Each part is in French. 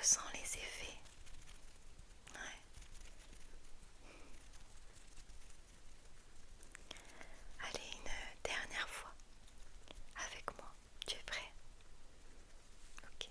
ressens les effets. Ouais. Allez, une dernière fois avec moi. Tu es prêt? Ok.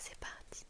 c'est parti.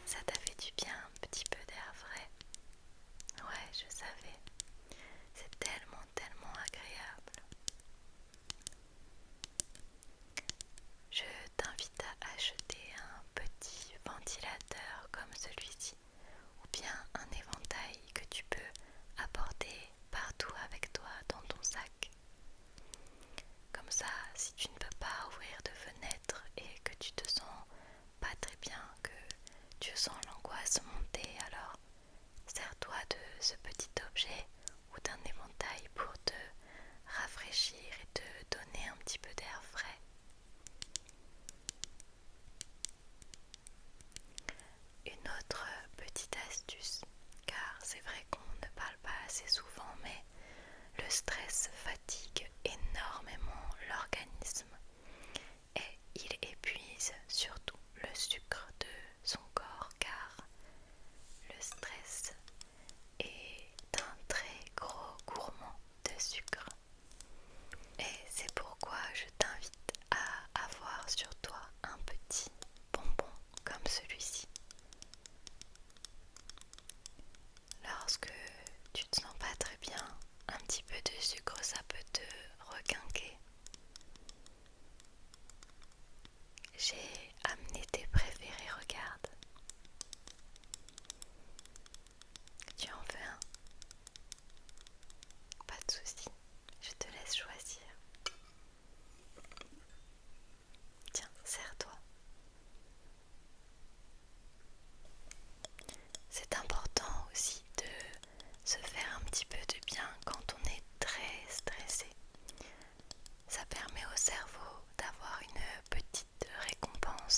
Ça t'a fait du bien, un petit peu d'air frais. Ouais, je savais. C'est tellement, tellement agréable. Je t'invite à acheter un petit ventilateur comme celui-ci ou bien un éventail que tu peux apporter partout avec toi dans ton sac. Comme ça, si tu ne peux pas ouvrir de fenêtre et que tu te sens pas très bien, que tu sens l'angoisse monter, alors sers-toi de ce petit objet ou d'un éventail pour te rafraîchir et te donner un petit peu d'air frais. Une autre petite astuce, car c'est vrai qu'on ne parle pas assez souvent, mais le stress fatigue énormément l'organisme et il épuise surtout le sucre de son corps, car le stress est un très gros gourmand de sucre. Et c'est pourquoi je t'invite à avoir sur toi un petit bonbon comme celui-ci. Lorsque tu te sens pas très bien, un petit peu de sucre ça peut te requinquer. J'ai amené tes préférés, regarde. Tu en veux un? Pas de souci, je te laisse choisir. Tiens, serre-toi. C'est important aussi de se faire un petit peu de bien quand on est très stressé. Ça permet au cerveau d'avoir une petite récompense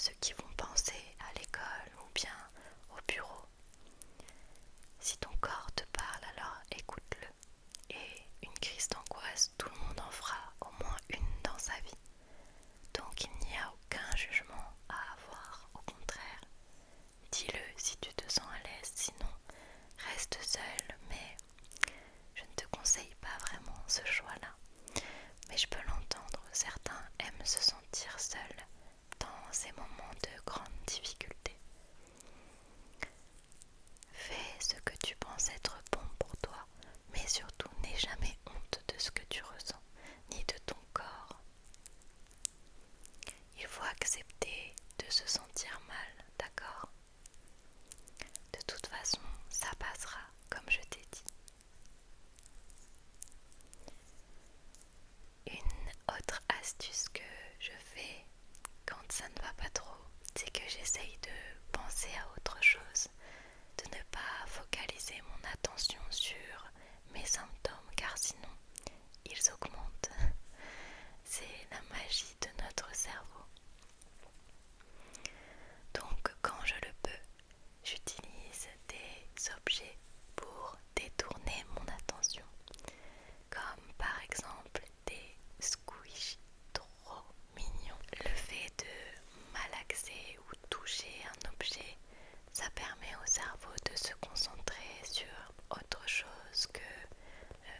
ce qu'ils vont penser à l'école ou bien au bureau. Si ton corps te parle, alors écoute-le. Et une crise d'angoisse, tout le monde en fera au moins une dans sa vie. Donc il n'y a aucun jugement à avoir, au contraire. Dis-le si tu te sens à l'aise, sinon reste seul, mais je ne te conseille pas vraiment ce choix-là. Mais je peux l'entendre, certains aiment se sentir seuls dans ces moments de grande difficulté. Fais ce que tu penses être bon pour toi, mais surtout n'aie jamais honte de ce que tu ressens, ni de ton corps. Il faut accepter de se sentir mal, d'accord? De toute façon, ça passera, comme je t'ai dit. Une autre astuce que je fais quand ça ne va pas trop, c'est que j'essaye de penser à autre chose, de ne pas focaliser mon attention sur mes symptômes, car sinon ils augmentent. C'est la magie de notre cerveau. Donc quand je le peux, j'utilise des objets pour détourner mon attention, comme par exemple des squishies trop mignons. Le fait de malaxer ou toucher un objet, ça permet au cerveau de se concentrer sur autre chose que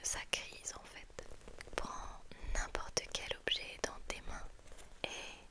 sa crise en fait. Prends n'importe quel objet dans tes mains et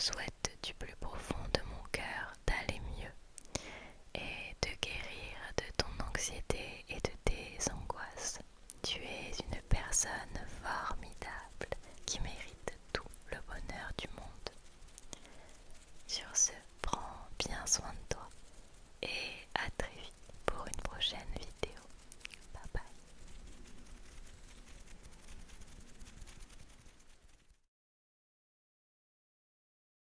souhaite du plus profond de mon cœur d'aller mieux et de guérir de ton anxiété et de tes angoisses. Tu es une personne